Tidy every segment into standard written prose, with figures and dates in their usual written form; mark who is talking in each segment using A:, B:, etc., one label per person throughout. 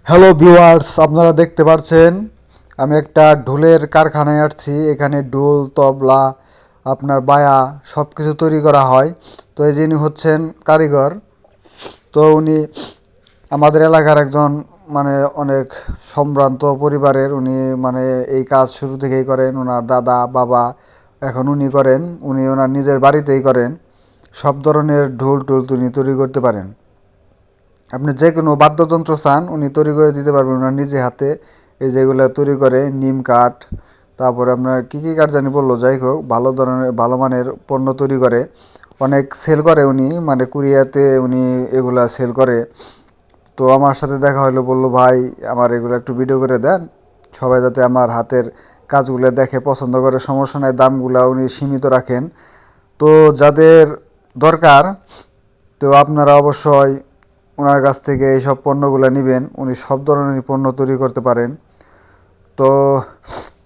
A: Hello viewers, আপনারা দেখতে পাচ্ছেন আমি একটা ঢোলের কারখানায় আসছি। এখানে ঢোল, তবলা, আপনার বায়া সব কিছু তৈরি করা হয়। তো এই যিনি হচ্ছেন কারিগর, তো উনি আমাদের এলাকার একজন মানে অনেক সম্ভ্রান্ত পরিবারের। উনি মানে এই কাজ শুরু থেকেই করেন, ওনার দাদা বাবা এখন উনি করেন। উনি ওনার নিজের বাড়িতেই করেন। সব ধরনের ঢোল টুল উনি তৈরি করতে পারেন। আপনি যে কোনো বাদ্যযন্ত্র চান উনি তৈরি করে দিতে পারবেন ওনার নিজে হাতে। এই যেগুলো তৈরি করে নিম কাঠ, তারপরে আপনার কী কী কাঠ জানি বললো, যাই হোক ভালো ধরনের ভালো মানের পণ্য তৈরি করে, অনেক সেল করে উনি, মানে কুরিয়াতে উনি এগুলা সেল করে। তো আমার সাথে দেখা হলো, বললো ভাই আমার এগুলো একটু ভিডিও করে দেন, সবাই যাতে আমার হাতের কাজগুলো দেখে পছন্দ করে। সমস্যা নাই, দামগুলো উনি সীমিত রাখেন। তো যাদের দরকার, তো আপনারা অবশ্যই ওনার কাছ থেকে এইসব পণ্যগুলো নেবেন। উনি সব ধরনের পণ্য তৈরি করতে পারেন। তো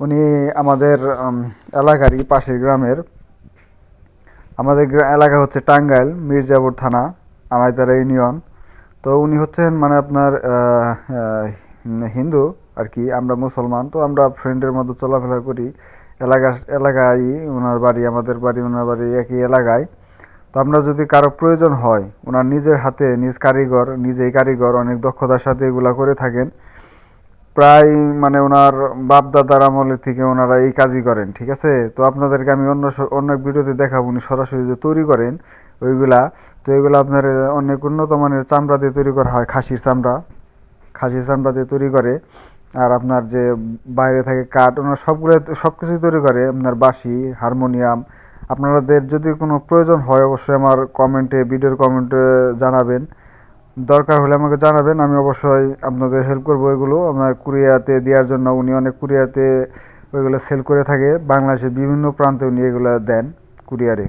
A: উনি আমাদের এলাকারই পাশের গ্রামের। আমাদের এলাকা হচ্ছে টাঙ্গাইল মির্জাপুর থানা, আনাইতারা ইউনিয়ন। তো উনি হচ্ছেন মানে আপনার হিন্দু আর কি, আমরা মুসলমান। তো আমরা ফ্রেন্ডের মতো চলাফেরা করি। এলাকা এলাকায় ওনার বাড়ি, আমাদের বাড়ি ওনার বাড়ি একই এলাকায়। তো আমরা যদি কারো প্রয়োজন হয়, ওনার নিজের হাতে নিজেই কারিগর, অনেক দক্ষতার সাথে এগুলা করে থাকেন। প্রায় মানে ওনার বাপ দাদার আমলের থেকে ওনারা এই কাজই করেন, ঠিক আছে। তো আপনাদেরকে আমি অন্য এক ভিডিওতে দেখাবো উনি সরাসরি যে তৈরি করেন ওইগুলা। তো এগুলো আপনার অনেক উন্নত মানের চামড়া দিয়ে তৈরি করা হয়, খাসির চামড়া দিয়ে তৈরি করে। আর আপনার যে বাইরে থাকে কাঠ, ওনার সবগুলো সব কিছুই তৈরি করে, আপনার বাঁশি, হারমোনিয়াম। আপনাদের যদি কোনো প্রয়োজন হয় অবশ্যই আমার ভিডিওর কমেন্টে জানাবেন। দরকার হলে আমাকে জানাবেন, আমি অবশ্যই আপনাদের হেল্প করবো। এগুলো আপনার কুরিয়াতে দেওয়ার জন্য উনি অনেক কুরিয়াতে ওইগুলো সেল করে থাকে, বাংলাদেশের বিভিন্ন প্রান্তে উনি এগুলো দেন কুরিয়ারে।